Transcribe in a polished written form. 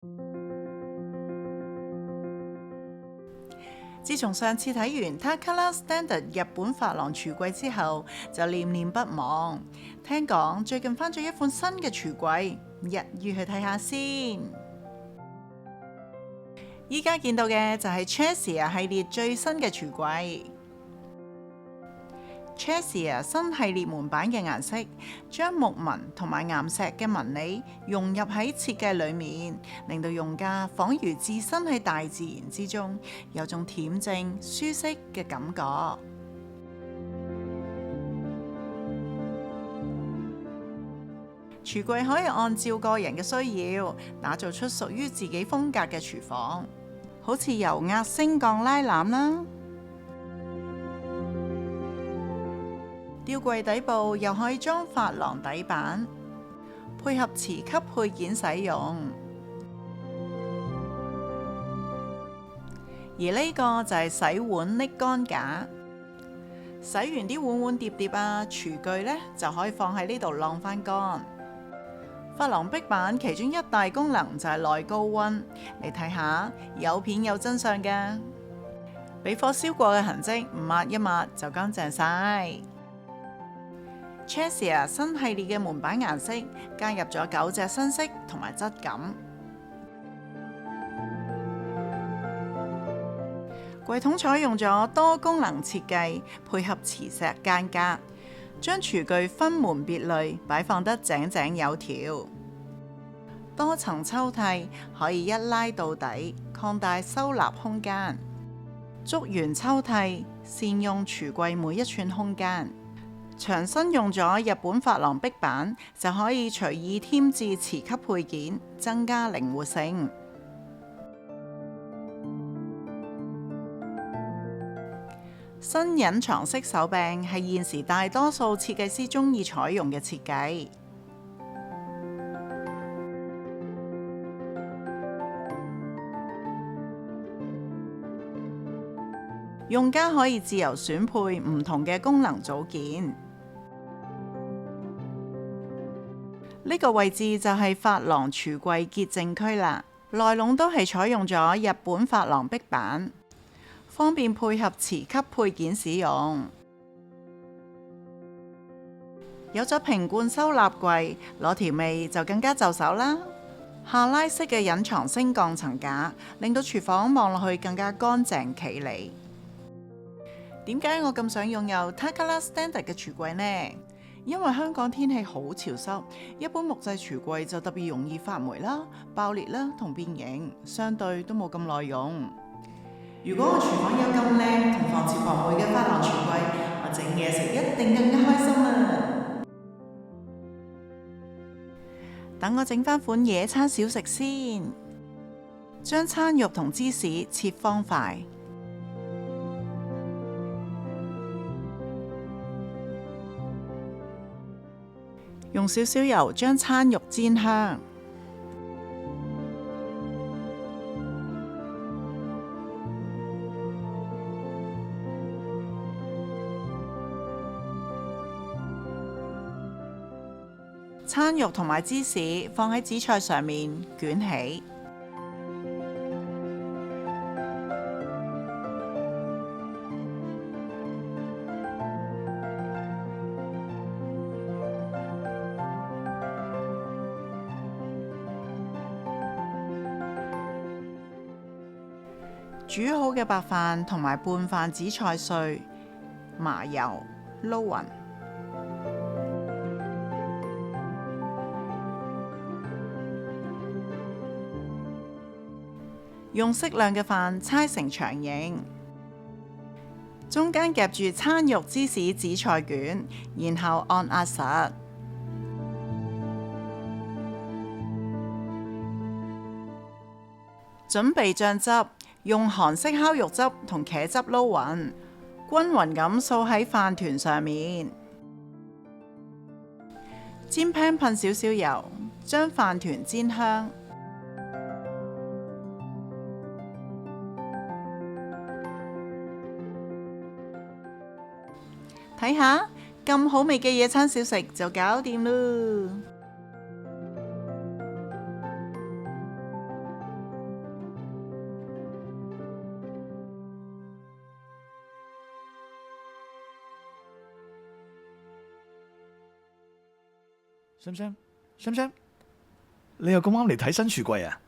自從上次睇完 Takara Standard 日本珐琅櫥櫃之後，就念念不忘。聽講最近翻咗一款新嘅櫥櫃，日於去睇下先。依家見到嘅就係 Cheshire 系列最新嘅櫥櫃。Cheshire 新系列門板嘅顏色，將木紋同埋岩石嘅紋理融入喺設計裏面，令到用家仿如置身喺大自然之中，有種恬靜舒適嘅感覺。櫥櫃可以按照個人嘅需要，打造出屬於自己風格嘅廚房，好似油壓升降拉籃啦。吊櫃底部又可以裝珐琅底板，配合磁吸配件使用。而呢個就係洗碗瀝乾架，洗完啲碗碗碟碟啊、廚具呢，就可以放喺呢度晾翻乾。珐琅壁板其中一大功能就係耐高溫，你睇下有片有真相㗎，俾火燒過嘅痕跡抹一抹就乾淨晒。Cheshire 新系列嘅門板顏色加入咗9隻新色同埋質感。櫃桶採用咗多功能設計，配合磁石間隔，將廚具分門別類擺放得井井有條。多層抽屜可以一拉到底，擴大收納空間。竹圓抽屜善用廚櫃每一寸空間。牆身用咗日本珐琅壁板，就可以隨意添置磁吸配件，增加靈活性。新隱藏式手柄係現時大多數設計師中意採用嘅設計。用家可以自由選配唔同嘅功能組件。呢個位置就係珐琅櫥櫃潔淨區啦，內籠都係採用咗日本珐琅壁板，方便配合磁吸配件使用。有咗平罐收納櫃，攞條尾就更加就手啦。下拉式嘅隱藏升降層架，令到廚房望落去更加乾淨企理。點解我咁想擁有 Takara Standard 嘅櫥櫃呢？因為香港天氣好潮濕，一般木製櫥櫃就特別容易發霉啦、爆裂啦同變形，相對都冇咁耐用。如果我廚房有咁靚同防潮防霉嘅珐琅櫥櫃，我整嘢食一定更加開心啊！等我整返款野餐小食先，將餐肉同芝士切方塊。用少少油將餐肉煎香，餐肉同埋芝士放喺紫菜上面捲起。煮好嘅白飯同埋拌飯紫菜碎、麻油撈勻，用適量嘅飯搓成長形，中間夾住餐肉芝士紫菜卷，然後按壓實。準備醬汁。用韓式烤肉汁同茄汁撈勻，均勻咁掃喺飯團上面。煎 pan 噴少少油，將飯團煎香。睇下，咁好味嘅野餐小食就搞掂啦！ Sam，你又咁啱嚟睇新櫥櫃啊？